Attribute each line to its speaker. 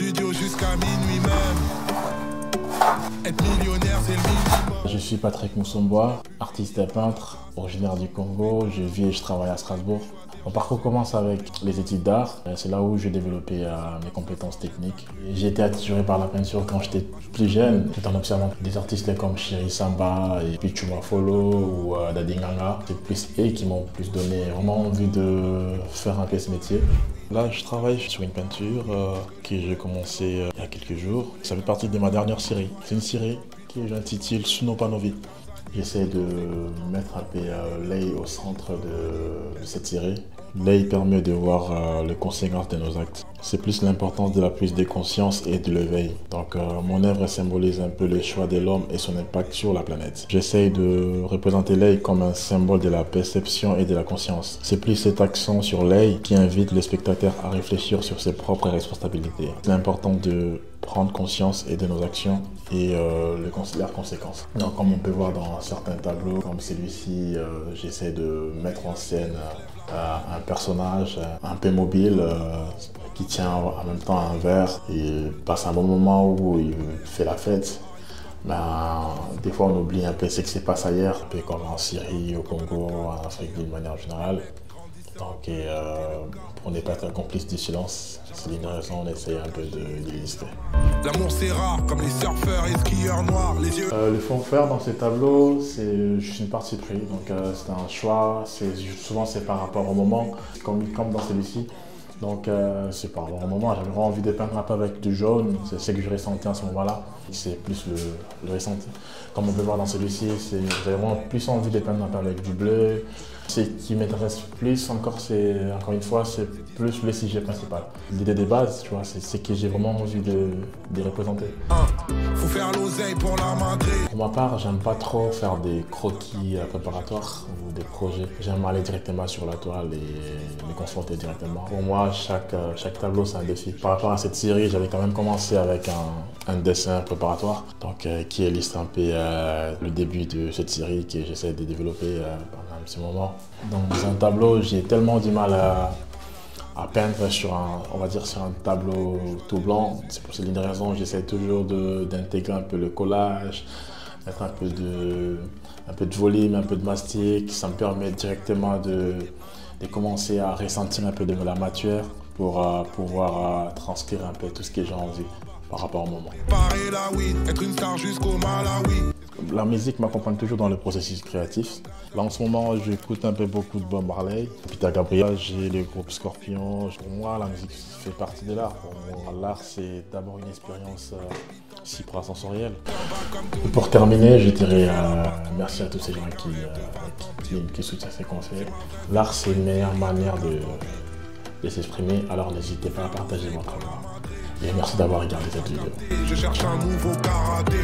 Speaker 1: studio jusqu'à minuit même. Être millionnaire, c'est le minimum.
Speaker 2: Je suis Patrick Moussombois, artiste et peintre, originaire du Congo. Je vis et je travaille à Strasbourg. Mon parcours commence avec les études d'art. C'est là où j'ai développé mes compétences techniques. J'ai été attiré par la peinture quand j'étais plus jeune, tout en observant des artistes comme Chéri Samba et Pichu Mafolo ou Daddy Nganga. C'est plus eux qui m'ont plus donné vraiment envie de faire un peu ce métier. Là, je travaille sur une peinture que j'ai commencé il y a quelques jours. Ça fait partie de ma dernière série. C'est une série que j'intitule Sunopanovi. J'essaie de mettre un peu l'œil au centre de cette série. L'œil permet de voir les conséquences de nos actes. C'est plus l'importance de la prise de conscience et de l'éveil. Donc mon œuvre symbolise un peu les choix de l'homme et son impact sur la planète. J'essaie de représenter l'œil comme un symbole de la perception et de la conscience. C'est plus cet accent sur l'œil qui invite le spectateur à réfléchir sur ses propres responsabilités. C'est important de prendre conscience et de nos actions et leurs conséquences. Donc, comme on peut voir dans certains tableaux, comme celui-ci, j'essaie de mettre en scène un personnage un peu mobile qui tient en même temps un verre et passe un bon moment où il fait la fête. Des fois on oublie un peu ce qui se passe ailleurs, un peu comme en Syrie, au Congo, en Afrique d'une manière générale. Donc pour ne pas être complice du silence, c'est une raison, on essaie un peu d'exister.
Speaker 1: L'amour c'est rare, comme les surfeurs et skieurs noirs, les yeux.
Speaker 2: Le fond faire dans ces tableaux, c'est juste une partie prise, donc c'est un choix, souvent c'est par rapport au moment, comme dans celui-ci. Donc c'est par rapport au moment, j'avais vraiment envie de peindre un peu avec du jaune, c'est ce que je ressentais à ce moment-là, c'est plus le ressenti. Comme on peut voir dans celui-ci, j'avais vraiment plus envie de peindre un peu avec du bleu. Ce qui m'intéresse plus encore une fois, c'est plus le sujet principal. L'idée de base, tu vois, c'est ce que j'ai vraiment envie de représenter.
Speaker 1: Faut faire l'oseille pour la manger.
Speaker 2: Pour ma part, j'aime pas trop faire des croquis préparatoires ou des projets. J'aime aller directement sur la toile et me confronter directement. Pour moi, chaque tableau, c'est un défi. Par rapport à cette série, j'avais quand même commencé avec un dessin préparatoire, donc qui illustre un peu le début de cette série que j'essaie de développer pendant un petit moment. Dans un tableau, j'ai tellement du mal à peindre sur un tableau tout blanc. C'est pour cette raison, j'essaie toujours d'intégrer un peu le collage, mettre un peu de volume, un peu de mastic. Ça me permet directement de commencer à ressentir un peu de la matière pour pouvoir transcrire un peu tout ce que j'ai envie par rapport au moment.
Speaker 1: Être une star jusqu'au Malawi.
Speaker 2: La musique m'accompagne toujours dans le processus créatif. Là en ce moment, j'écoute un peu beaucoup de Bob Marley, Peter Gabriel, j'ai le groupe Scorpion. Pour moi, la musique fait partie de l'art. Pour moi, l'art, c'est d'abord une expérience suprasensorielle. Pour terminer, je dirais merci à tous ces gens qui soutiennent ce qu'on fait. L'art, c'est une meilleure manière de s'exprimer, alors n'hésitez pas à partager votre art. Et merci d'avoir regardé cette vidéo.
Speaker 1: Je cherche un nouveau karaté.